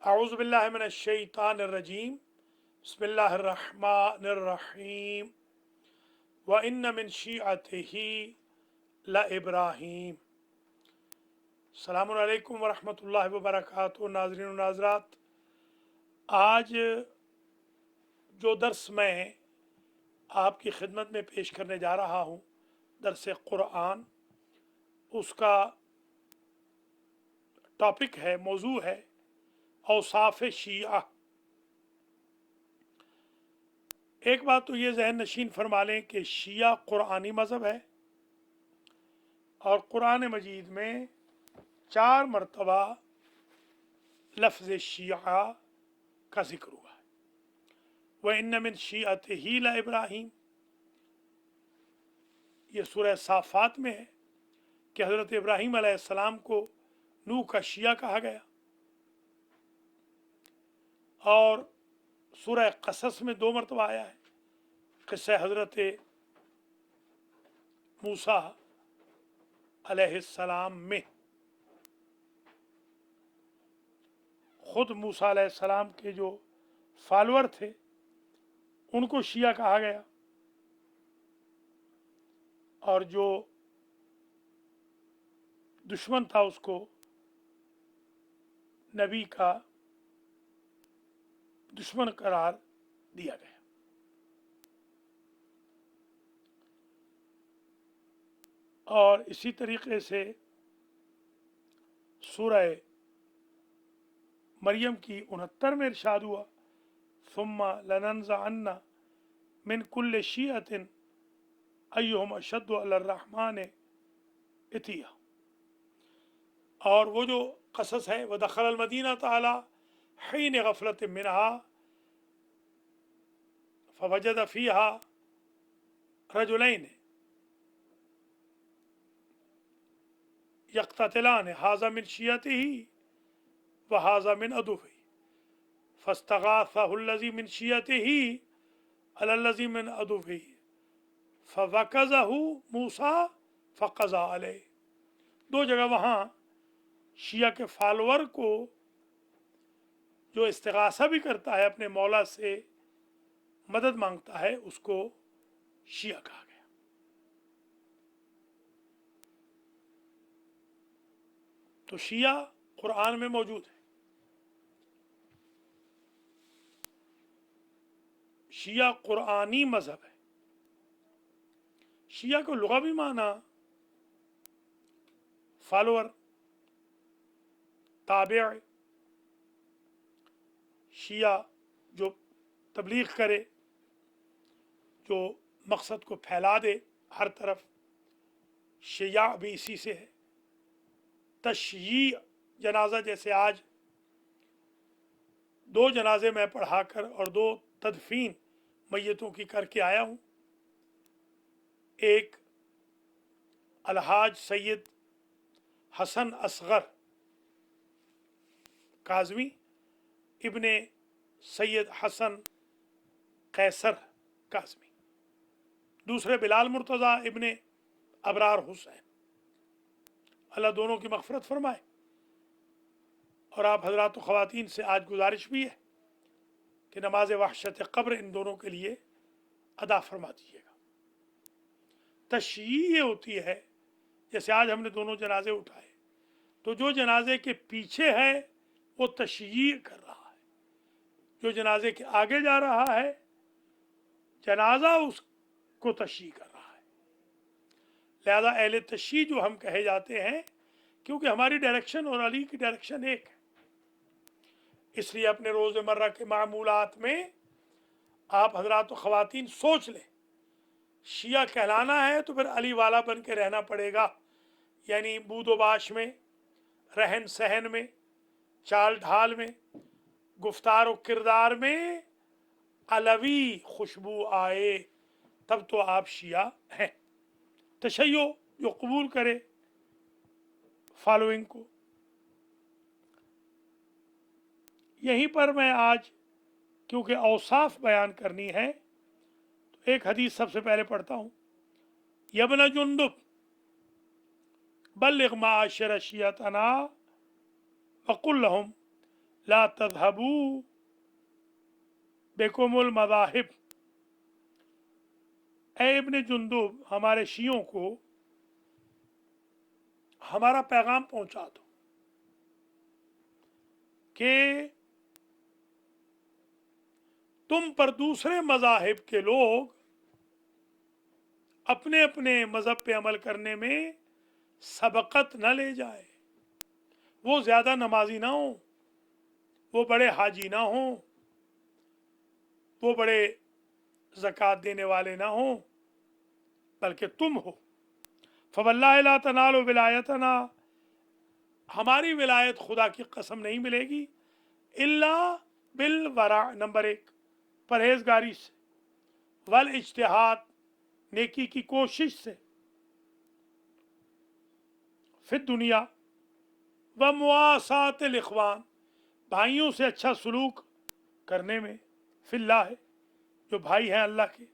اعوذ باللہ من الشیطان الرجیم بسم اللہ الرحمن الرحیم وَإِنَّ مِن شِيعَتِهِ لَإِبْرَاهِيمَ۔ السلام علیکم ورحمۃ اللہ وبرکاتہ۔ ناظرین و ناظرات، آج جو درس میں آپ کی خدمت میں پیش کرنے جا رہا ہوں، درس قرآن، اس کا ٹاپک ہے، موضوع ہے اوصاف شیعہ۔ ایک بات تو یہ ذہن نشین فرما لیں کہ شیعہ قرآنی مذہب ہے، اور قرآن مجید میں 4 مرتبہ لفظ شیعہ کا ذکر ہوا ہے۔ وَإِنَّ مِن شِيعَتِهِ لَإِبْرَاهِيمَ، یہ سورہ صافات میں ہے کہ حضرت ابراہیم علیہ السلام کو نوح کا شیعہ کہا گیا، اور سورہ قصص میں 2 مرتبہ آیا ہے قصہ حضرت موسیٰ علیہ السلام میں۔ خود موسیٰ علیہ السلام کے جو فالوور تھے ان کو شیعہ کہا گیا، اور جو دشمن تھا اس کو نبی کا دشمن قرار دیا گیا۔ اور اسی طریقے سے سورہ مریم کی 69 میں ارشاد ہوا ثم لننزعن من كل شیعة ایہم اشد علی الرحمن عتیا۔ اور وہ جو قصص ہے، ودخل المدینہ تعالی حین غفلت منہا فوجد فیہا رجلین یقتتلان ھذا من شیعتہ وھذا من عدوہ فاستغاثہ الذی من شیعتہ علی الذی من عدوہ فوکزہ موسیٰ فقضى علیہ۔ 2 جگہ وہاں شیعہ کے فالور کو جو استغاثہ بھی کرتا ہے، اپنے مولا سے مدد مانگتا ہے، اس کو شیعہ کہا گیا۔ تو شیعہ قرآن میں موجود ہے۔ شیعہ قرآنی مذہب ہے۔ شیعہ کو لغوی معنی فالوور، تابع، شیعہ جو تبلیغ کرے، جو مقصد کو پھیلا دے ہر طرف، شیعہ بھی اسی سے ہے۔ تشییع جنازہ، جیسے آج 2 جنازے میں پڑھا کر اور 2 تدفین میتوں کی کر کے آیا ہوں۔ ایک الحاج سید حسن اصغر کاظمی ابن سید حسن قیصر کاظمی، دوسرے بلال مرتضیٰ ابن ابرار حسین، اللہ دونوں کی مغفرت فرمائے۔ اور آپ حضرات و خواتین سے آج گزارش بھی ہے کہ نماز وحشت قبر ان دونوں کے لیے ادا فرما دیجیے گا۔ تشییع یہ ہوتی ہے، جیسے آج ہم نے 2 جنازے اٹھائے، تو جو جنازے کے پیچھے ہے وہ تشییع کر رہا ہے، جو جنازے کے آگے جا رہا ہے جنازہ اس کو تشییع کر رہا ہے۔ لہذا اہل تشییع جو ہم کہے جاتے ہیں، کیونکہ ہماری ڈائریکشن اور علی کی ڈائریکشن ایک ہے، اس لیے اپنے روز مرہ کے معمولات میں آپ حضرات و خواتین سوچ لیں، شیعہ کہلانا ہے تو پھر علی والا بن کے رہنا پڑے گا، یعنی بود و باش میں، رہن سہن میں، چال ڈھال میں، گفتار و کردار میں علوی خوشبو آئے تب تو آپ شیعہ ہیں۔ تشیع جو قبول کرے فالوئنگ کو۔ یہیں پر میں آج کیونکہ اوصاف بیان کرنی ہے تو ایک حدیث سب سے پہلے پڑھتا ہوں۔ یبن جندب بلغ معاشر شیعتنا وقل لهم ला तज़हबू बेकुमुल मज़ाहिब, ए इब्न जुंदुब हमारे शियों को हमारा पैगाम पहुंचा दो कि तुम पर दूसरे मज़ाहिब के लोग अपने अपने मज़हब पे अमल करने में सबकत न ले जाए। वो ज़्यादा नमाजी ना हो, वो बड़े हाजी ना हो, वो बड़े ज़कात देने वाले ना हो, बल्कि तुम हो। फ़वल्लाहि ला तनालु विलायतना, हमारी विलायत खुदा की कसम नहीं मिलेगी इल्ला बिल वरा, नंबर एक परहेजगारी से, वल इज्तिहाद नेकी की कोशिश से, फिर दुनिया व मुआसात इख्वान भाइयों से अच्छा सलूक करने में, फिल्लाह है जो भाई हैं अल्लाह के,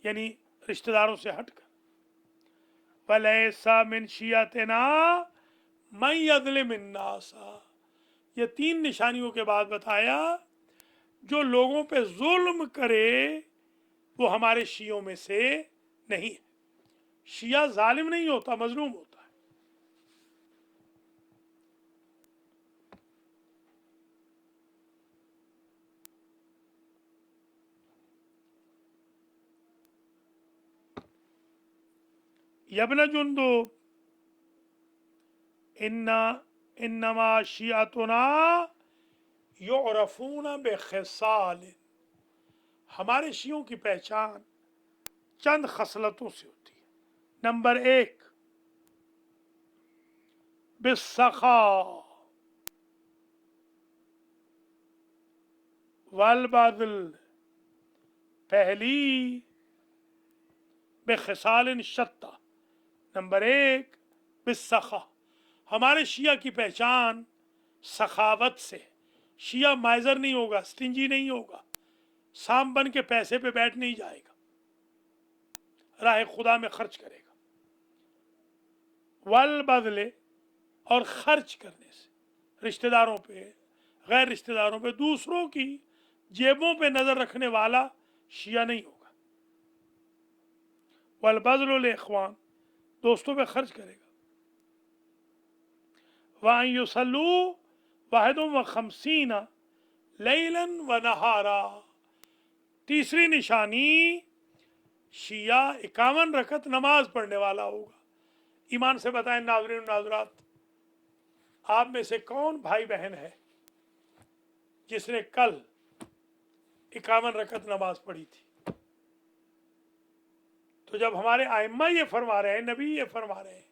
यानी रिश्तेदारों से हटकर। वलैसा मिन शियातना मन यज़लिम अन्नासा, ये तीन निशानियों के बाद बताया जो लोगों पे जुल्म करे वो हमारे शियों में से नहीं है। शिया जालिम नहीं होता, मजलूम होता है। यब्न जुंदुब इन्ना इन्नमा शियातुना युरफूना बेखिसाल, हमारे शियों की पहचान चंद खसलतों से होती है। नंबर एक बिस्सखा वल बदल, पहली बेखिसाल शत्ता, नंबर एक बिस्सखा, हमारे शिया की पहचान सखावत से। शिया माइजर नहीं होगा, स्टिंजी नहीं होगा, सांप बन के पैसे पे बैठ नहीं जाएगा, राह खुदा में खर्च करेगा। वल बदले, और खर्च करने से, रिश्तेदारों पे, गैर रिश्तेदारों पे, दूसरों की जेबों पे नजर रखने वाला शिया नहीं होगा। वल बदल इख्वान, दोस्तों पे खर्च करेगा। वहाँ युसल्लू वाहिदुम व खमसीना लैलन व नहारा, तीसरी निशानी शिया 51 रकत नमाज पढ़ने वाला होगा। ईमान से बताएं नाज़रीन नाज़रात, आप में से कौन भाई बहन है जिसने कल 51 रकत नमाज पढ़ी थी? तो जब हमारे आइम्मा ये फरमा रहे हैं, नबी ये फरमा रहे हैं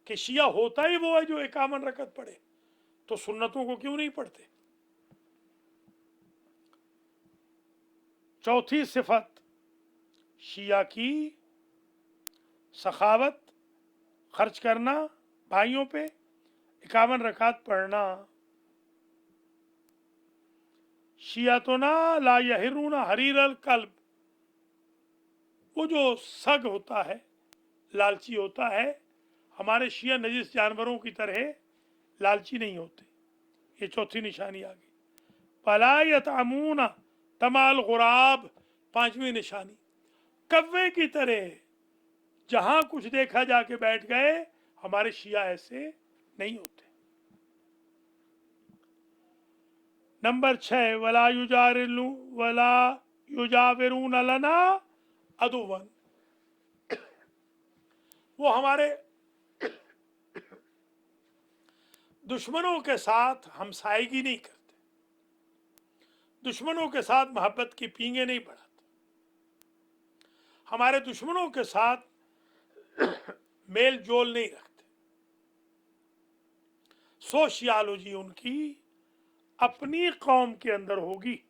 कि शिया होता ही वो है जो 51 रकत पढ़े, तो सुन्नतों को क्यों नहीं पढ़ते? चौथी सिफत शिया की सखावत, खर्च करना भाइयों पे, 51 रकात पढ़ना। शियातुना ला यहिरूना हरीरल कल्ब, वो जो सग होता है, लालची होता है, हमारे शिया नजिस जानवरों की तरह लालची नहीं होते। ये चौथी निशानी आ गई। फला यतअमूना तमाल गुराब, पांचवी निशानी, कव्वे की तरह जहां कुछ देखा जाके बैठ गए, हमारे शिया ऐसे नहीं होते। नंबर 6 वला युजाविरून लना अदुवन, वो हमारे दुश्मनों के साथ हमसायगी नहीं करते, दुश्मनों के साथ मोहब्बत की पींगे नहीं बढ़ाते, हमारे दुश्मनों के साथ मेल जोल नहीं रखते। सोशियोलॉजी उनकी अपनी कौम के अंदर होगी।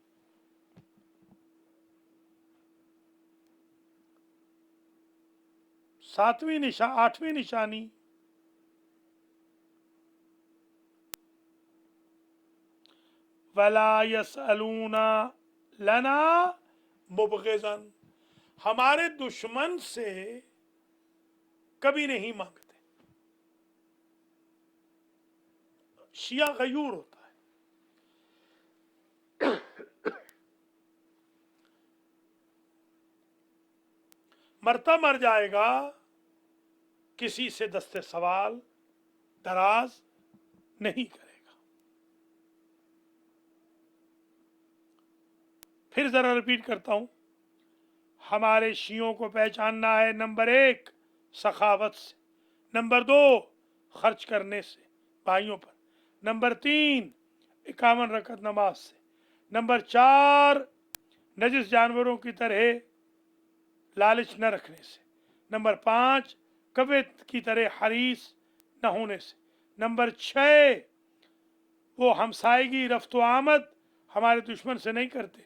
आठवीं निशानी वला यसअलूना लना मुबग़िज़न, हमारे दुश्मन से कभी नहीं मांगते। शिया गयूर होता है, मरता मर जाएगा, किसी से दस्ते सवाल दराज नहीं करेगा। फिर जरा रिपीट करता हूं, हमारे शियों को पहचानना है, नंबर 1 सखावत से, नंबर 2 खर्च करने से भाइयों पर, नंबर 3 51 रकत नमाज से, नंबर 4 नजिस जानवरों की तरह लालच न रखने से, नंबर 5 कवे की तरह हरीस न होने से, नंबर 6 वो हमसायगी रफ्त आमद हमारे दुश्मन से नहीं करते,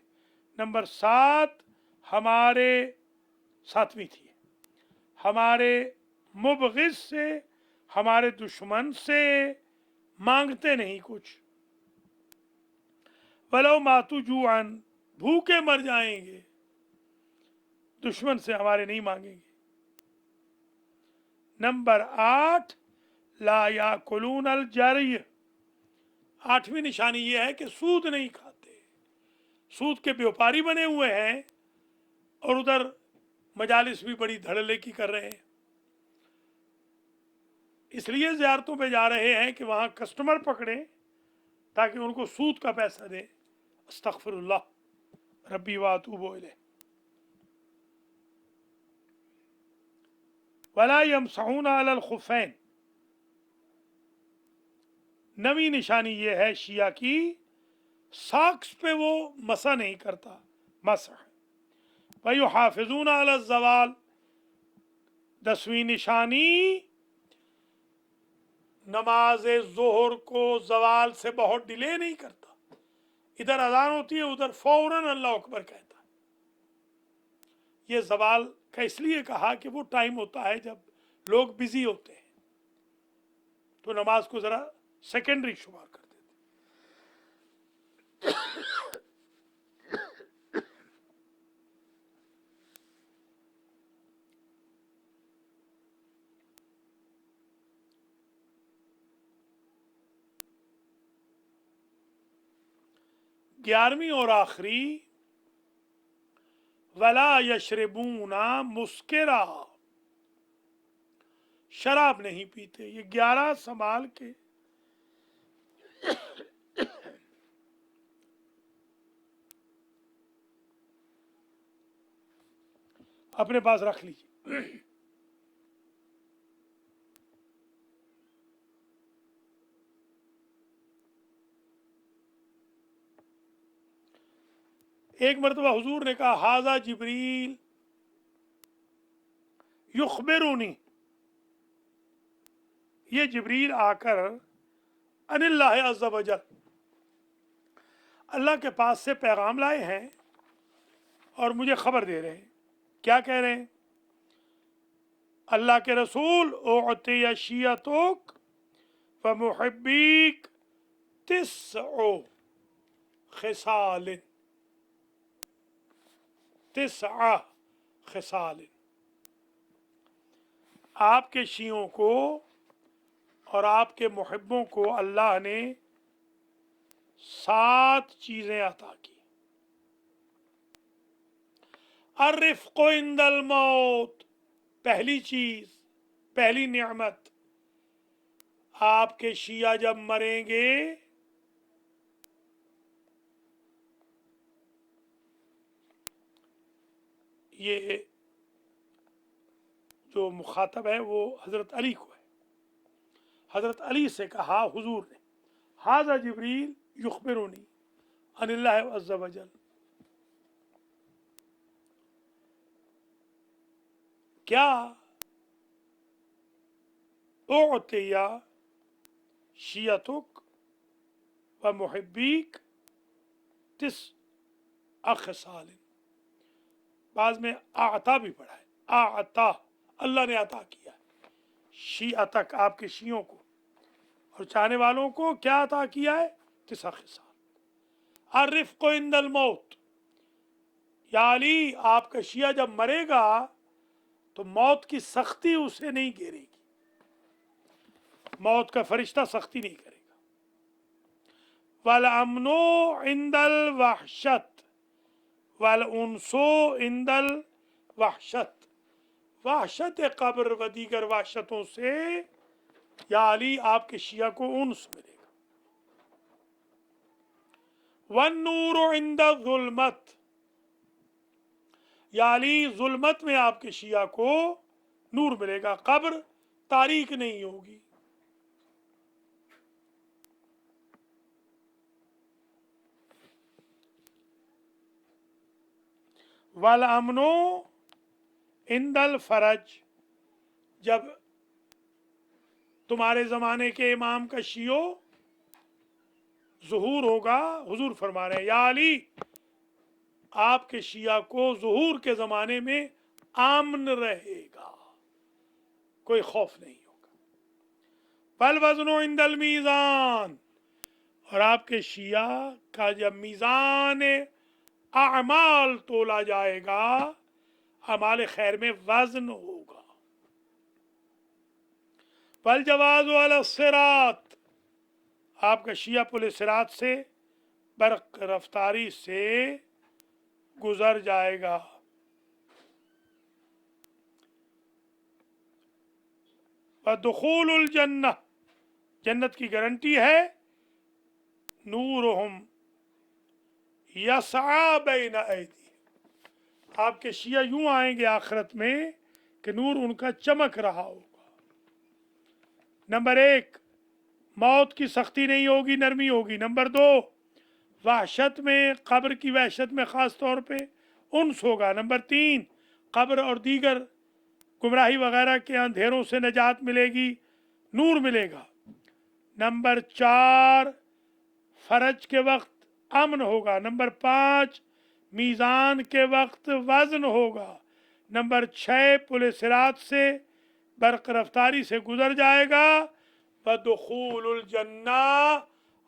नंबर 7 हमारे 7वीं थी, हमारे मुबगिज से, हमारे दुश्मन से मांगते नहीं कुछ, वलो मातू जुआन भूखे मर जाएंगे, दुश्मन से हमारे नहीं मांगेंगे। नंबर 8 ला याकुलून अल जरिय, 8वीं निशानी यह है कि सूद नहीं खाते, सूद के व्यापारी बने हुए हैं और उधर मजालिस भी बड़ी धड़ल्ले की कर रहे हैं, इसलिए ज़ियारतों पे जा रहे हैं कि वहां कस्टमर पकड़े ताकि उनको सूद का पैसा दें। अस्तगफिरुल्लाह रब्बी व अतूबु इलैह। वला यमसऊन अलल खुफैन, 9वीं निशानी ये है शिया की, साक्स पे वो मसा नहीं करता, मसह। वयुहाफिजून अला ज़वाल, 10वीं निशानी नमाज ज़ोहर को ज़वाल से बहुत डिले नहीं करता, इधर अजान होती है उधर फौरन अल्लाह अकबर कहता है। ये ज़वाल का इसलिए कहा कि वो टाइम होता है जब लोग बिजी होते हैं, तो नमाज को ज़रा सेकेंडरी शुमार कर देते। 11वीं और आखिरी, वला यशरबूना मुस्किरा, शराब नहीं पीते। ये 11 संभाल के अपने पास रख लीजिए। एक मरतबा हुजूर ने कहा, हाजा जिब्रील युखबिरुनी, ये जिब्रील आकर अनिल्लाह अज़्ज़ा वजल, अल्लाह के पास से पैगाम लाए हैं और मुझे खबर दे रहे हैं। क्या कह रहे हैं? अल्लाह के रसूल, उअतिया शियतुक व मुहिब्बीक तिस्उ खिसालिन, तिस्आ खिसालिन, आपके शियों को और आपके मुहिब्बों को अल्लाह ने 7 चीजें अता की। अर्रिफ़्क़ु इंदल मौत, पहली चीज, पहली नियामत, आपके शिया जब मरेंगे ये जो मुखातब है वो हजरत अली को है। हजरत अली से कहा हुजूर ने, हाजा जिब्रील युखबिरुनी अनिल्लाह अज़्ज़ा वजल, क्या उअतिया शियतुक व मुहिब्बीक तिस्अ खिसालिन, बाद में आता भी पढ़ा है, आता, अल्लाह ने अता किया शियतक, आपके शियों को और चाहने वालों को क्या अता किया है? तिस्अ खिसाल। अर्रिफ़्क़ु इंदल मौत, या अली आपका शिया जब मरेगा तो मौत की सख्ती उसे नहीं घेरेगी, मौत का फरिश्ता सख्ती नहीं करेगा। वल अमनो इंदल वहशत वल उनसो इंदल वहशत, वहशत कब्र व दीगर वहशतों से या अली आपके शिया को उन्स मिलेगा। वन नूर इंदा जुल्मत, या अली जुल्मत में आपके शिया को नूर मिलेगा, कब्र तारीक नहीं होगी। वल अमनो इंदल फरज, जब तुम्हारे ज़माने के इमाम का शियो ज़ुहूर होगा, हुजूर फरमा रहे हैं या अली आपके शिया को ज़ुहूर के ज़माने में आमन रहेगा, कोई खौफ नहीं होगा। बल वज़नो इंदल मीज़ान, और आपके शिया का जब मीज़ान अमाल तोला जाएगा, अमाल खैर में वजन होगा। बल जवाज़ अला सिरात, आपका शिया पुलिस सिरात से बर्क रफ्तारी से गुजर जाएगा। व दुखूलुल जन्नह, जन्नत की गारंटी है। नूरुहुम यस्आ बैन ऐदी, आपके शिया यूं आएंगे आखिरत में कि नूर उनका चमक रहा होगा। नंबर 1, मौत की सख्ती नहीं होगी, नरमी होगी। नंबर 2, वहशत में, कब्र की वहशत में ख़ास तौर पे उन्स होगा। नंबर 3, कब्र और दीगर गुमराही वगैरह के अंधेरों से निजात मिलेगी, नूर मिलेगा। नंबर 4, फरज के वक्त अमन होगा। नंबर 5, मीज़ान के वक्त वज़न होगा। नंबर 6, पुलिस सिरात से बर्क रफ्तारी से गुजर जाएगा। व दुखूलुल जन्ना,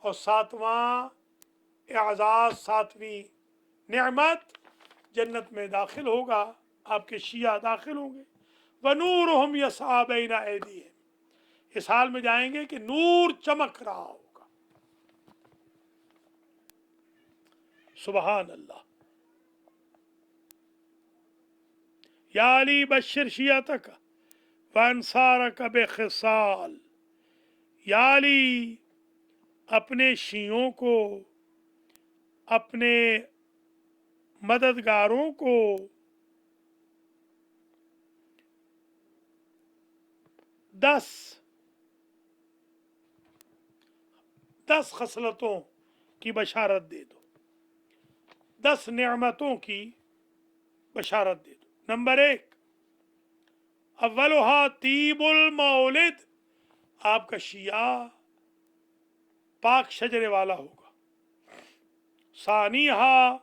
और 7वां एजाज़, 7वीं नेमत, जन्नत में दाखिल होगा, आपके शिया दाखिल होंगे। व नूरुहुम यस्आ बैन ऐदीहिम, इस हाल में जाएंगे कि नूर चमक रहा होगा। सुबहान अल्लाह। या अली बशिर शियातक व अंसारक बेखिसाल, या अली अपने शियों को, अपने मददगारों को 10 खसलतों की बशारत दे दो, 10 नेमतों की बशारत दे दो। नंबर 1, अव्वलुहा तीबुल मौलिद, आपका शिया पाक शजरे वाला होगा। सानिहा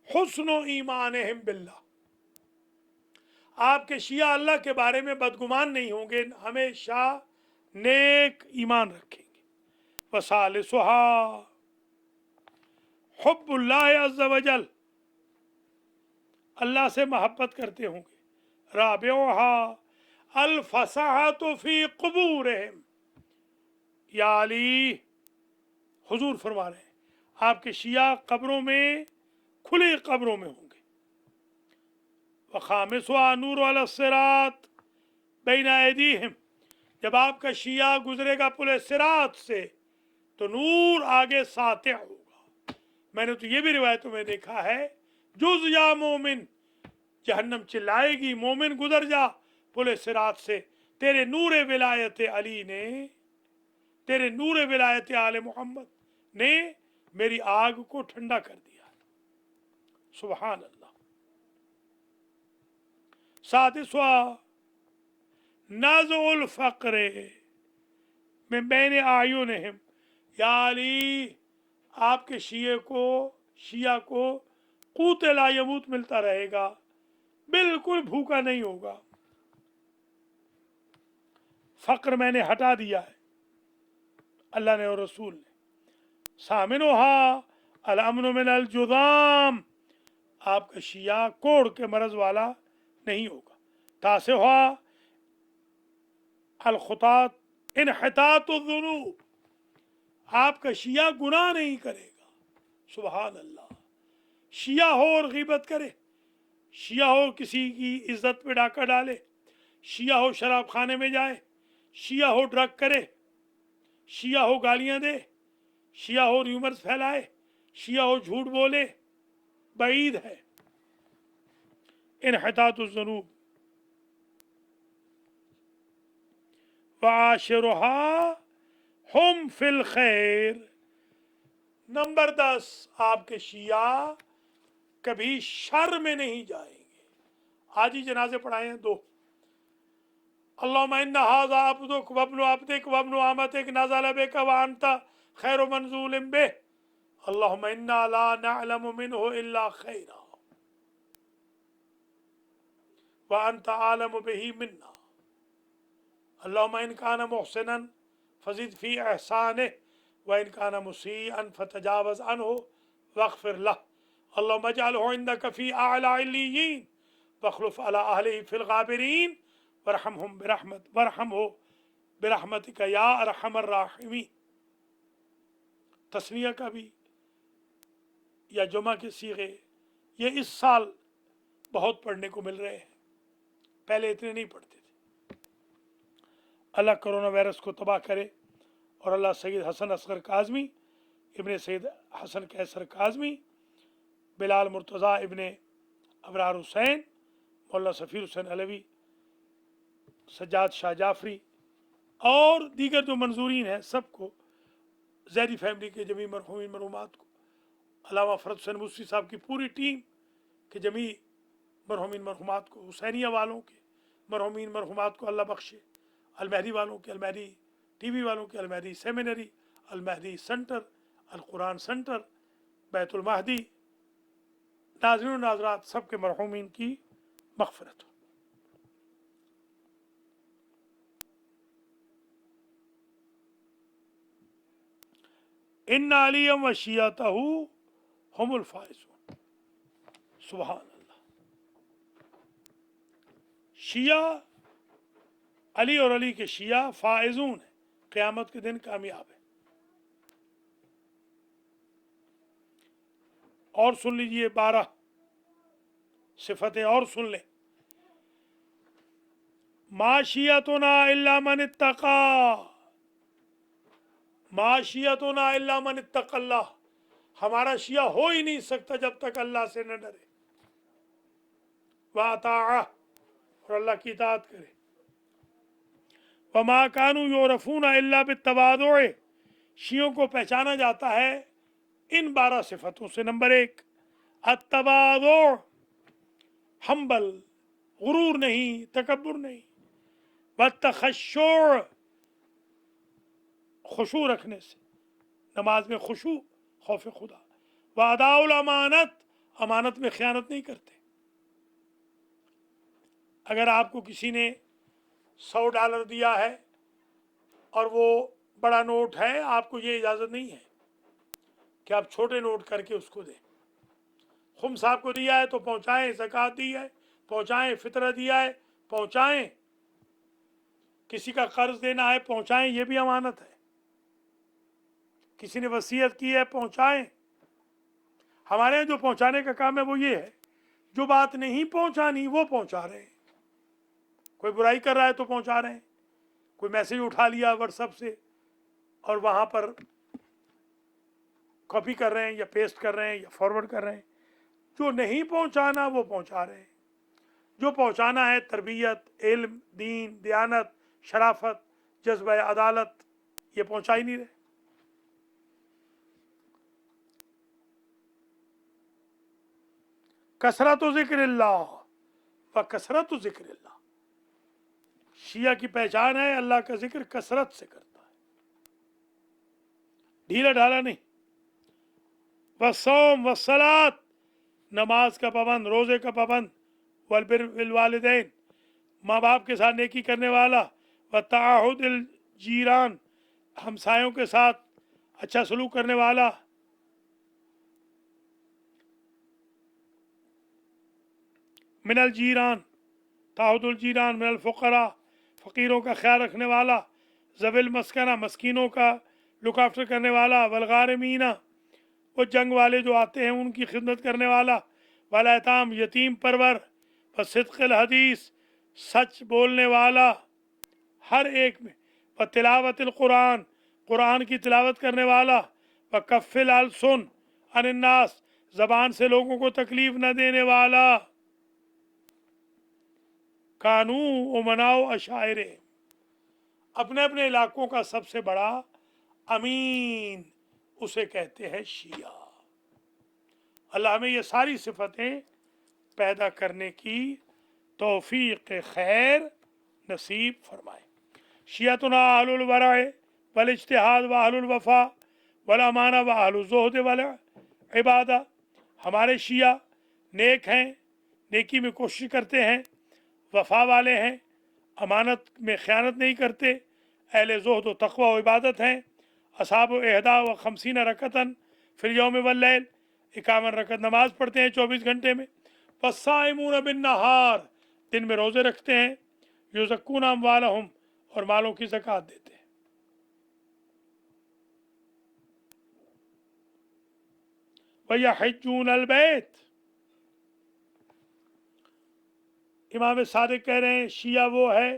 हुस्नो ईमानहिम बिल्लाह, आपके शिया अल्लाह के बारे में बदगुमान नहीं होंगे, हमेशा नेक ईमान रखेंगे। वसालिसुहा हुब्बुल्लाह अज़्ज़ा वजल, अल्लाह से मोहब्बत करते होंगे। राबिउहा अल फसाहतु फी क़ुबूरिहिम, या अली हुजूर फरमा रहे हैं आपके शिया कब्रों में, खुले कब्रों में होंगे। व खामिसुहा नूर अला सिरात बैन ऐदीहिम, जब आपका शिया गुजरेगा पुले सिरात से तो नूर आगे सातिह होगा। मैंने तो ये भी रिवायतों में देखा है, जुज या मोमिन, जहन्नम चिल्लाएगी मोमिन गुजर जा पुले सिरात से, तेरे नूर विलायत अली ने, तेरे नूर विलायत आले मोहम्मद ने मेरी आग को ठंडा कर दिया। सुभान अल्लाह। सादिसवा नाज़ुल फ़क़्र में बैन आयुनिहिम, या अली आपके शिया को क़ूत ला यमूत मिलता रहेगा, बिल्कुल भूखा नहीं होगा। फ़क़्र मैंने हटा दिया है अल्लाह ने और रसूल ने। सामिनुहा अल अमनु मिनल जुज़ाम, आपका शिया कोढ़ के मरज वाला नहीं होगा। तासिहा अल खुतात इनहितातुज़्ज़ुनूब, आपका शिया गुनाह नहीं करेगा। सुबहान अल्लाह। शिया हो और गीबत करे, शिया हो किसी की इज्जत पे डाका डाले, شیعہ ہو شراب خانے میں جائے، شیعہ ہو ڈرگ کرے، شیعہ ہو گالیاں دے، شیعہ ہو ریومرز پھیلائے، شیعہ ہو جھوٹ بولے، بعید ہے۔ انحطاط الذنوب وعاشرها ہم فی الخیر۔ نمبر 10، آپ کے شیعہ کبھی شر میں نہیں جائیں گے۔ آج ہی جنازے پڑھائے ہیں 2۔ اللہم ان ھذا عبدک وابن عبدک وابن امتک نزل بک وانت خیر منزول بہ، اللہم انا لا نعلم منہ الا خیرا وانت عالم بہ منا، اللہم ان کان محسنا فزد فی احسانہ وان کان مسیئا فتجاوز عنہ واغفر لہ، اللہم اجعلہ عندک فی اعلی علیین واخلف علی اہلہ فی الغابرین وارحمہ برحمتک یا ارحم الراحمین۔ تثنیہ کا بھی یا جمعہ کے صیغے یہ اس سال بہت پڑھنے کو مل رہے ہیں، پہلے اتنے نہیں پڑھتے تھے۔ اللہ کرونا وائرس کو تباہ کرے، اور اللہ سید حسن اصغر کاظمی ابن سید حسن قیصر کاظمی، بلال مرتضیٰ ابن ابرار حسین، مولانا سفیر حسین علوی، سجاد شاہ جعفری اور دیگر جو منظورین ہیں سب کو، زیدی فیملی کے جمیع مرحومین مرحومات کو، علامہ فرد حسین مصری صاحب کی پوری ٹیم کے جمیع مرحومین مرحومات کو، حسینیہ والوں کے مرحومین مرحومات کو اللہ بخشے، المہدی والوں کے، المہدی ٹی وی والوں کے، المہدی سیمینری، المہدی سنٹر، القرآن سنٹر، بیت المہدی، ناظرین و ناظرات سب کے مرحومین کی مغفرت ہو۔ ان علی و شیعتہ ہم الفائزون، سبحان اللہ۔ شیعہ، علی اور علی کے شیعہ فائزون ہیں، قیامت کے دن کامیاب ہیں۔ اور سن لیجئے 12 صفتیں اور سن لیں۔ ما شیعتنا الا من اتقا، ما شیعتنا الا من اتقى اللہ، ہمارا شیعہ ہو ہی نہیں سکتا جب تک اللہ سے نہ ڈرے، وَأَطَاعَهُ، اور اللہ کی اطاعت کرے، وَمَا كَانُوا يُعْرَفُونَ إِلَّا بِالتَّوَاضُعِ، شیعوں کو پہچانا جاتا ہے ان 12 صفتوں سے۔ نمبر 1، التواضع، ہمبل، غرور نہیں، تکبر نہیں، والتخشع، خشوع رکھنے سے، نماز میں خشوع، خوف خدا، واداء الامانت، امانت میں خیانت نہیں کرتے۔ اگر آپ کو کسی نے $100 دیا ہے اور وہ بڑا نوٹ ہے، آپ کو یہ اجازت نہیں ہے کہ آپ چھوٹے نوٹ کر کے اس کو دیں۔ خمس آپ کو دیا ہے تو پہنچائیں، زکوٰۃ دی ہے پہنچائیں، فطرہ دیا ہے پہنچائیں، کسی کا قرض دینا ہے پہنچائیں، یہ بھی امانت ہے۔ کسی نے وصیت کی ہے پہنچائیں۔ ہمارے یہاں جو پہنچانے کا کام ہے وہ یہ ہے، جو بات نہیں پہنچانی وہ پہنچا رہے ہیں۔ کوئی برائی کر رہا ہے تو پہنچا رہے ہیں، کوئی میسیج اٹھا لیا واٹس ایپ سے اور وہاں پر کاپی کر رہے ہیں یا پیسٹ کر رہے ہیں یا فارورڈ کر رہے ہیں۔ جو نہیں پہنچانا وہ پہنچا رہے ہیں، جو پہنچانا ہے تربیت، علم، دین، دیانت، شرافت، جذبہ عدالت، یہ پہنچا ہی نہیں رہے۔ کثرت و ذکر اللہ و کثرت و ذکر اللہ، شیعہ کی پہچان ہے اللہ کا ذکر کثرت سے کرتا ہے، ڈھیلا ڈھالا نہیں۔ والصوم والصلاۃ، نماز کا پابند، روزے کا پابند، والبر بالوالدین، ماں باپ کے ساتھ نیکی کرنے والا، وتعاہد الجیران، ہمسایوں کے ساتھ اچھا سلوک کرنے والا، من الجیران، تعاہد الجیران، من الفقراء، فقیروں کا خیال رکھنے والا، ذوی المسکنہ، مسکینوں کا لک آفٹر کرنے والا، والغارمین، وہ جنگ والے جو آتے ہیں ان کی خدمت کرنے والا، والیتام، یتیم پرور، وصدق الحدیث، सच बोलने वाला हर एक में, व तिलावतिल कुरान, कुरान की तिलावत करने वाला, व कफ़िल अलसुन अनिन्नास, ज़बान से लोगों को तकलीफ न देने वाला, कानू व मनाओ अशायरे, अपने अपने इलाकों का सबसे बड़ा अमीन उसे कहते हैं शिया। अल्लाह हमें ये सारी सिफतें पैदा करने की तौफीक खैर नसीब फरमाए। शियतुना अहलुल वरा वल इज्तिहाद व अहलुल वफा वल अमाना व अहलुल ज़ुहद वल इबादा, हमारे शिया नेक हैं, नेकी में कोशिश करते हैं, वफा वाले हैं, अमानत में ख़यानत नहीं करते, अहले ज़ुहद व तक़वा व इबादत हैं। असाब एहदा व खमसीन रकतन फिल यौम वल लैल, 51 रकत नमाज पढ़ते हैं 24 घंटे में। वस्साइमून बिन नहार, दिन में रोज़े रखते हैं। युज़क्कून अम्वालहुम, और मालों की ज़कात देते हैं। वयहज्जून अल बैत, इमाम सादिक कह रहे हैं शिया वो है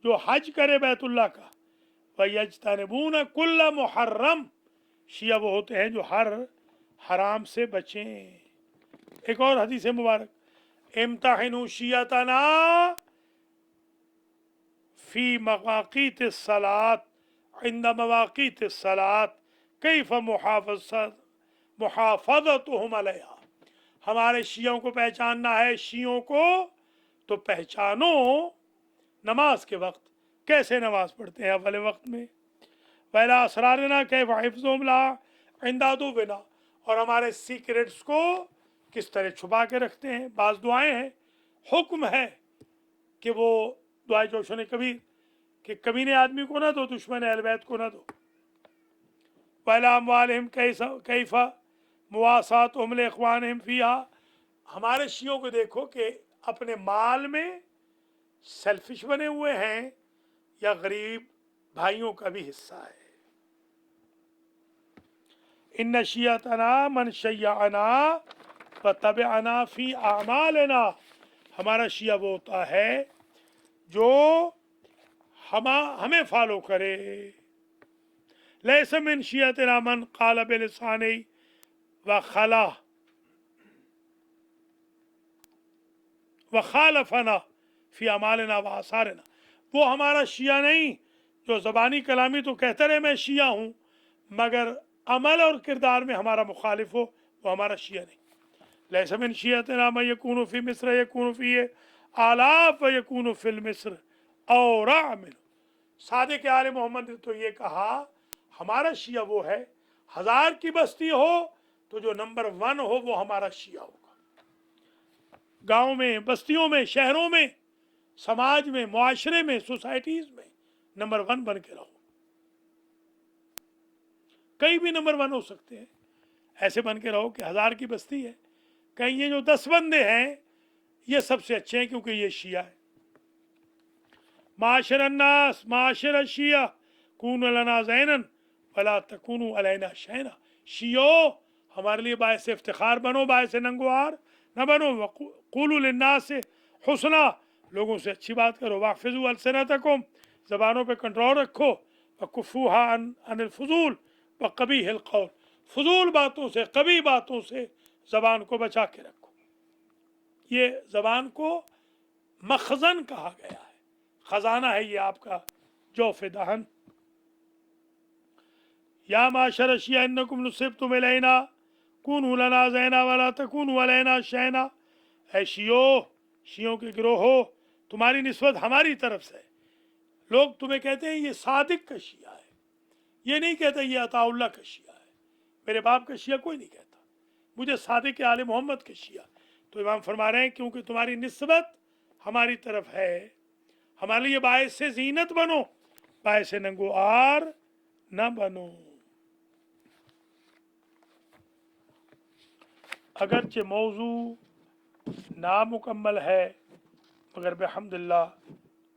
जो हज करे बैतुल्लाह का। वयज्तनिबून कुल्ल मुहर्रम, शिया वो होते हैं जो हर हराम से बचें। एक और हदीस मुबारक, इम्तहिनु शियतना फी मवाक़ीत सलात इंद मवाक़ीत सलात कैफ मुहाफ़ज़तुहुम अलैहा, हमारे शियों को पहचानना है, शियों को तो पहचानो नमाज के वक्त कैसे नमाज पढ़ते हैं अव्वल वक्त में। वला असरारना कैफ हिफ्ज़ुहुम लहा इंद अदुव्विना, और हमारे सीक्रेट्स को किस तरह छुपा के रखते हैं। बाज़ दुआएं हैं, हुक्म है कि वो दुआए जोशो ने कभी कि कमीने आदमी को ना दो, दुश्मन अहल बैत को ना दो। वला अम्वालिहिम कैफ़ा मुवासातुहुम लिइख्वानिहिम फ़ीहा, हमारे शियों को देखो कि अपने माल में सेल्फिश बने हुए हैं या गरीब भाइयों का भी हिस्सा है। इन्न शियतना मन शय्यअना व तबअना फ़ी आमालना, हमारा शिया वो होता है जो हमें फॉलो करे। लैस मिन शियतना मन क़ाल बिलिसानी व खला व खालफना फ़ी अमालना व आसारना, वो हमारा शिया नहीं जो ज़बानी कलामी तो कहते रहे मैं शिया हूँ, मगर अमल और किरदार में हमारा मुखालिफ हो, वो हमारा शिया नहीं। लैस मिन शियतना मन यकूनु फ़ी मिस्र यकूनु फ़ी आलाफ व यकूनु फ़िल मिस्र और आमिल, सादिक आले मोहम्मद ने तो ये कहा हमारा शिया वो है, 1000 की बस्ती हो तो जो नंबर 1 हो वो हमारा शिया होगा। गाँव में, बस्तियों में, शहरों में, समाज में, मुआशरे में, सोसाइटीज़ में नंबर 1 बन के रहो। कई भी नंबर 1 हो सकते हैं, ऐसे बन के रहो कि 1000 की बस्ती है, कहीं ये जो 10 बंदे हैं ये सबसे अच्छे हैं क्योंकि ये शिया है। माशर अन्नास माशर शिया कून लना ज़ैनन वला तकूनु अलैना शैना, शियो हमारे लिए बायस इफ्तिखार बनो, बायस नंगोहार न बनो। क़ूलू लिन्नास हुस्ना, लोगों से अच्छी बात करो। वाफ़िज़ू अलसिनतकुम, ज़बानों पे कंट्रोल रखो। वकुफ़ूहा अनिल फ़ुज़ूल व क़बीहिल क़ौल, फ़ुज़ूल बातों से, कभी बातों से ज़बान को बचा के रखो। ये ज़बान को मखज़न कहा गया है, ख़जाना है ये आपका जौफ़ दहन। या माशर शिया इन्नकुम नुसिब्तुम इलैना कूनू लना ज़ैना वला तकूनू अलैना शैना, है शियों के गिरोह हो, तुम्हारी निस्बत हमारी तरफ से। लोग तुम्हें कहते हैं ये सादिक का शिया है, ये नहीं कहते ये अताउल्लाह का शिया है। मेरे बाप का शिया कोई नहीं कहता, मुझे सादिक आले मोहम्मद के शिया। तो इमाम फरमा रहे हैं क्योंकि तुम्हारी निस्बत हमारी तरफ है, हमारे लिए बायस से जीनत बनो, बायस से नंगोआर न बनो। अगरचे मौजू नामुकम्मल है मगर बेहम्दुलिल्लाह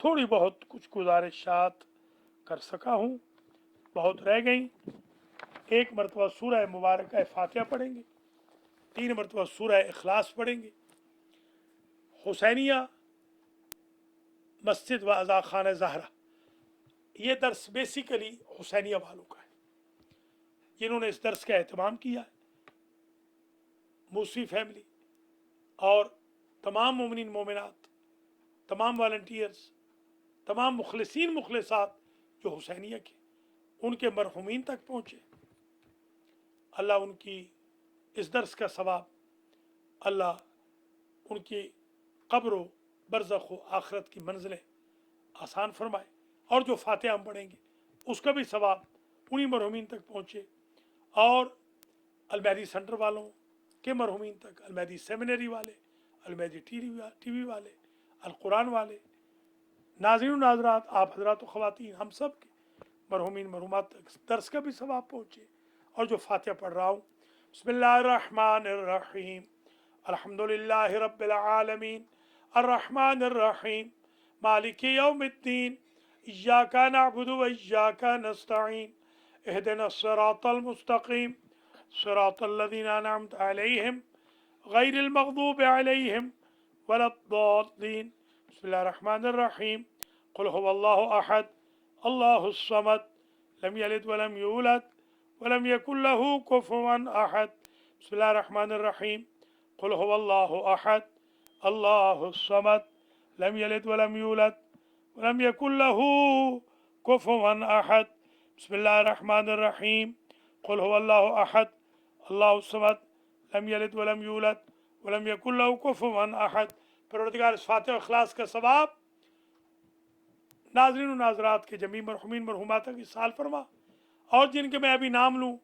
थोड़ी बहुत कुछ गुजारिशात कर सका हूँ, बहुत रह गई। एक मरतबा सूरह मुबारक फातिहा पढ़ेंगे, 3 मरतबा सूरह इखलास पढ़ेंगे। हुसैनिया مسجد و अज़ा खान ज़हरा, ये दर्स बेसिकली हुसैनिया वालों का है, जिन्होंने इस दर्स का एहतमाम किया है। मूसी फैमिली और तमाम मोमिनीन मोमिनात, तमाम वॉलंटियर्स, तमाम मुखलिसीन मुखलिसात जो हुसैनिया के, उनके मरहुमीन तक पहुँचे। अल्लाह उनकी इस दर्स का सवाब अल्लाह उनकी कब्र बरज़ख आखरत की मंजिलें आसान फरमाए, और जो फातिहा हम पढ़ेंगे उसका भी सवाब उन्हीं मरहुमीन तक पहुँचे, और अलमहदी सेंटर वालों के मरहुमीन तक, अलमहदी सेमिनरी वाले, अलमहदी टीवी वाले, अल कुरान वाले, नाज़रीन नाज़रात, आप हजरात ख़वातीन, हम सब के मरहुमीन मरहुमात तक दर्स का भी सवाब पहुँचे। और जो फातिहा पढ़ रहा हूँ, बिस्मिल्लाहिर्रहमानिर्रहीम, अल्हम्दुलिल्लाहि रब्बिल आलमीन, अर्रहमानिर्रहीम, मालिकि यौमिद्दीन, इय्याका नअबुदु व इय्याका नस्तईन, इहदिनस्सिरातल मुस्तकीम, सिरातल्लज़ीना अनअमत अलैहिम गैरिल मग़दूबि अलैहिम वलद्दाल्लीन। बिस्मिल्लाहिर्रहमानिर्रहीम, कुल हुवल्लाहु अहद, अल्लाहुस समद, लम यलिद वलम यूलद वलम यकुल लहू कुफुवन अहद। बिस्मिल्लाहिर्रहमानिर्रहीम, कुल हुवल्लाहु अहद, अल्लाहुस समद, लम यलिद वलम यूलद वलम यकुल लहू कुफुवन अहद। बिस्मिल्लाहिर्रहमानिर्रहीम, कुल हुवल्लाहु अहद, अल्लाहुस समद, लम यलिद वलम यूलद वलम यकुल लहू कुफुवन अहद। परवरदिगार इस फातिहा और इखलास का सवाब नाज़रीन नाज़रात के जमी मरहुमीन मरहुमात तक इरसाल फरमा, और जिनके मैं अभी नाम लूँ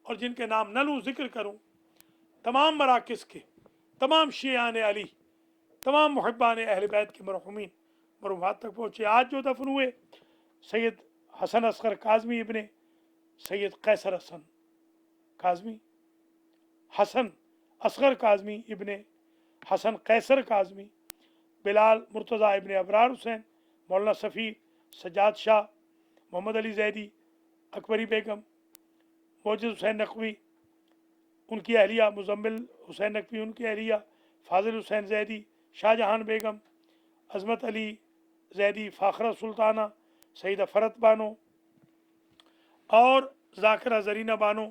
और जिनके नाम न लूँ ज़िक्र करूँ, तमाम मराकिज़ के, तमाम शियान अली, तमाम मुहिब्बान अहल बैत के मरहुमीन मरहुमात तक पहुँचे। आज जो दफन हुए सैयद हसन असगर काज़मी इब्ने सैयद कैसर हसन काज़मी, हसन असगर काज़मी इब्ने हसन कैसर काज़मी, बिलाल मुर्तज़ा इब्ने अबरार हुसैन, मौलाना सफ़ी सज्जाद शाह, मोहम्मद अली जैदी, अकबरी बेगम, मोजिज़ हुसैन नकवी उनकी अहलिया, मुज़म्मिल हुसैन नकवी उनकी अहलिया, फ़ाज़िल हुसैन जैदी, शाहजहान बेगम, अज़मत अली जैदी, फ़ाखरा सुल्ताना, सईदा फ़रत बानो और ज़ाकिरा ज़रीना बानो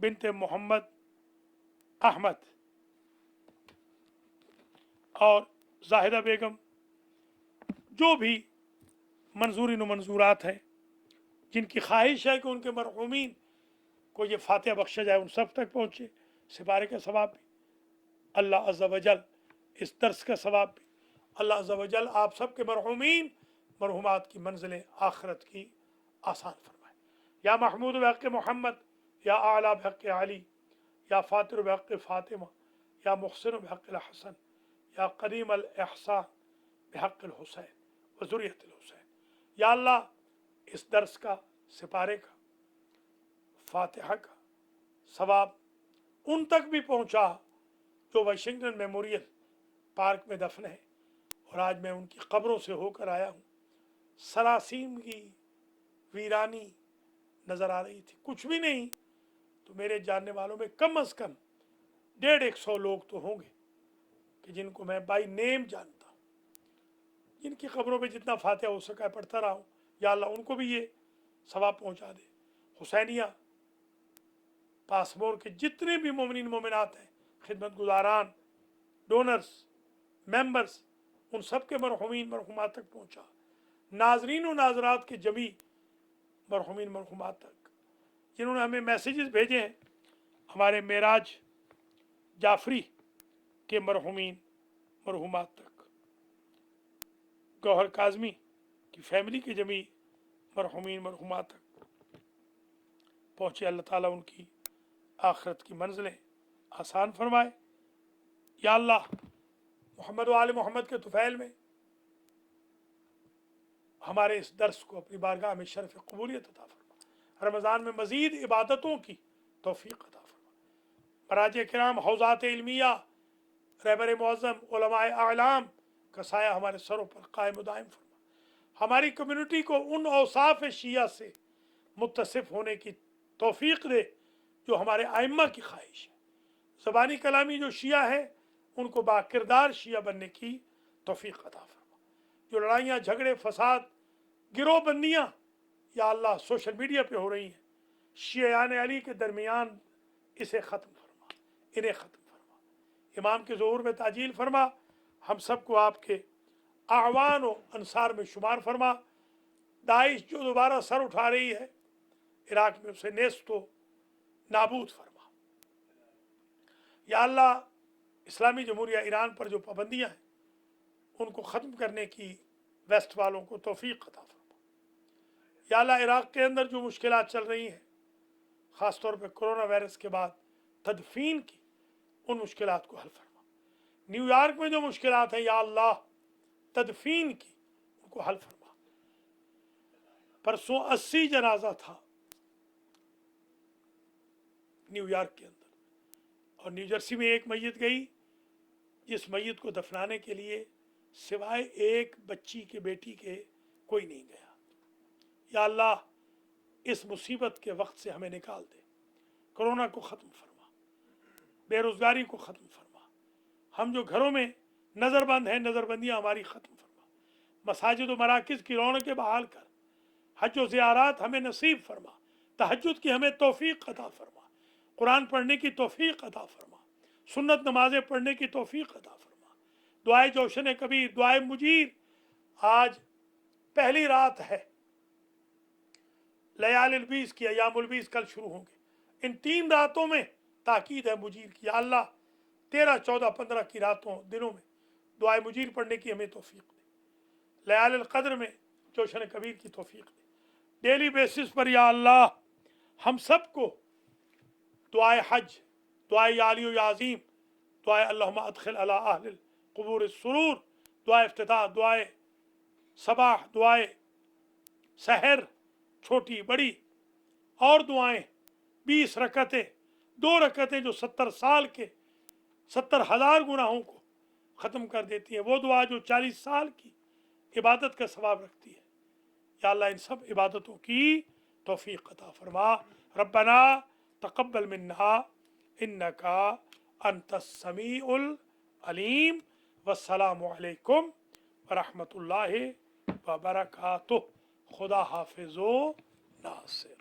बिनते मोहम्मद अहमद और जाहिदा बेगम, जो भी मंजूरीन मंजूरात हैं, जिनकी ख्वाहिश है कि उनके मरहुमीन को ये फातिहा बख्शा जाए, उन सब तक पहुँचे। सिपारे का सवाब भी अल्लाह अज़्ज़ा वजल, इस दर्स का सवाब भी अल्लाह अज़्ज़ा वजल आप सब के मरहुमीन मरहुमात की मंजिलें आखिरत की आसान फरमाए। या महमूद बहक़ मोहम्मद, या आला बहक़ अली, या फ़ातिर बहक़ फ़ातिमा, या मुहसिन बहक़ हसन, या करीम अल एहसान बहक़ हुसैन व ज़ुर्रियत हुसैन। या अल्लाह इस दर्स का, सिपारे का, फातिहा का सवाब उन तक भी पहुँचा जो वाशिंगटन मेमोरियल पार्क में दफन है, और आज मैं उनकी कब्रों से होकर आया हूँ। सरासीम की वीरानी नज़र आ रही थी, कुछ भी नहीं तो मेरे जानने वालों में कम अज़ कम 150 लोग तो होंगे कि जिनको मैं बाई नेम जानता हूँ, जिनकी खबरों पे जितना फातिहा हो सका पढ़ता रहा हूँ। या अल्लाह उनको भी ये सवाब पहुँचा दे। हुसैनिया पासमोर के जितने भी मोमिनीन मोमिनात हैं, खिदमत गुजारान, डोनर्स, मेंबर्स, उन सब के मरहुमीन मरहुमात तक पहुँचा। नाजरीन व नाजरात के जमी मरहुमीन मरहुमात तक, जिन्होंने हमें मैसेजेस भेजे हैं, हमारे मेराज जाफरी के मरहुमीन मरहुमात तक, गौहर काज़मी की फैमिली के जमी मरहुमीन मरहुमात तक पहुँचे। अल्लाह ताला उनकी आखिरत की मंजिलें आसान फरमाए। या अल्लाह मोहम्मद व आले मोहम्मद के तुफ़ैल में हमारे इस दर्स को अपनी बारगाह में शरफ़ कबूलियत अता फरमा। रमज़ान में मज़ीद इबादतों की तौफ़ीक़ अता फरमा। मराज किराम, हौज़ात इल्मिया, रहबर मुअज़्ज़म, उलमाए आलाम का साया हमारे सरों पर कायम दायम फरमा। हमारी कम्युनिटी को उन औसाफ शिया से मुत्तसिफ़ होने की तौफ़ीक़ दे जो हमारे आइम्मा की ख्वाहिश है। ज़बानी कलामी जो शिया है, उनको बाकिरदार शिया बनने की तौफ़ीक़ अता फरमा। जो लड़ाइयाँ झगड़े फसाद गिरोह बंदियाँ या अल्लाह सोशल मीडिया पे हो रही हैं, शियान अली के दरमियान इसे ख़त्म फरमा, इन्हें ख़त्म फरमा। इमाम के ज़ुहूर में ताजील फरमा, हम सबको आपके आवान व अंसार में शुमार फरमा। दाइश जो दोबारा सर उठा रही है इराक में, उसे नेस्तो नाबूद फरमा। या अल्लाह इस्लामी जमहूरिया ईरान पर जो पाबंदियाँ हैं उनको ख़त्म करने की वेस्ट वालों को तौफीक अता फरमा। या अल्लाह इराक के अंदर जो मुश्किलात चल रही हैं, ख़ास तौर पर कोरोना वायरस के बाद तदफीन की, उन मुश्किलात को हल फरमा। न्यूयॉर्क में जो मुश्किलात हैं, या अल्लाह तदफीन की, उनको हल फरमा। परसों 80 जनाजा था न्यूयॉर्क के अंदर, और न्यू जर्सी में एक मैयत गई, जिस मैयत को दफनाने के लिए सिवाय एक बच्ची के बेटी के कोई नहीं गया। या अल्लाह इस मुसीबत के वक्त से हमें निकाल दे, कोरोना को ख़त्म फरमा, बेरोज़गारी को ख़त्म फरमा। हम जो घरों में नज़रबंद हैं, नज़रबंदियाँ हमारी ख़त्म फरमा। मसाजिद व मराकिज़ की रौनकें बहाल कर, हज व ज़ियारात हमें नसीब फरमा। तहज्जुद की हमें तौफीक अता फरमा, कुरान पढ़ने की तौफीक अता फरमा, सुन्नत नमाज़ें पढ़ने की तौफीक अता फरमा। दुआए जोशन कबीर, दुआए मुजीर, आज पहली रात है, लयालिल बीस की, अयामुल बीस कल शुरू होंगे। इन 3 रातों में ताकीद है मुजीर की। या अल्लाह 13, 14, 15 की रातों दिनों में दुआए मुजीर पढ़ने की हमें तौफीक दे। लयालिल क़द्र में जोशन कबीर की तौफीक दे। डेली बेसिस पर या अल्लाह हम सबको दुआए हज, दुआए यालियो याज़ीम, दुआए अल्लाहुम्मा अदखिल अला अहलिल क़ुबूर सुरूर, दुआए इफ्तिताह, दुआए सबाह, दुआए सहर, छोटी बड़ी और दुआएं, 20 रकतें, 2 रकतें जो 70 साल के 70,000 गुनाहों को ख़त्म कर देती हैं, वो दुआ जो 40 साल की इबादत का सवाब रखती है। या अल्लाह इन सब इबादतों की तौफीक अता फरमा। रब्बना तक़ब्बल मिन्ना इन्नका अंतस समीउल अलीम। वस्सलामु अलैकुम व रहमतुल्लाहि व बरकातुहू। खुदा हाफिज़ो नासिर।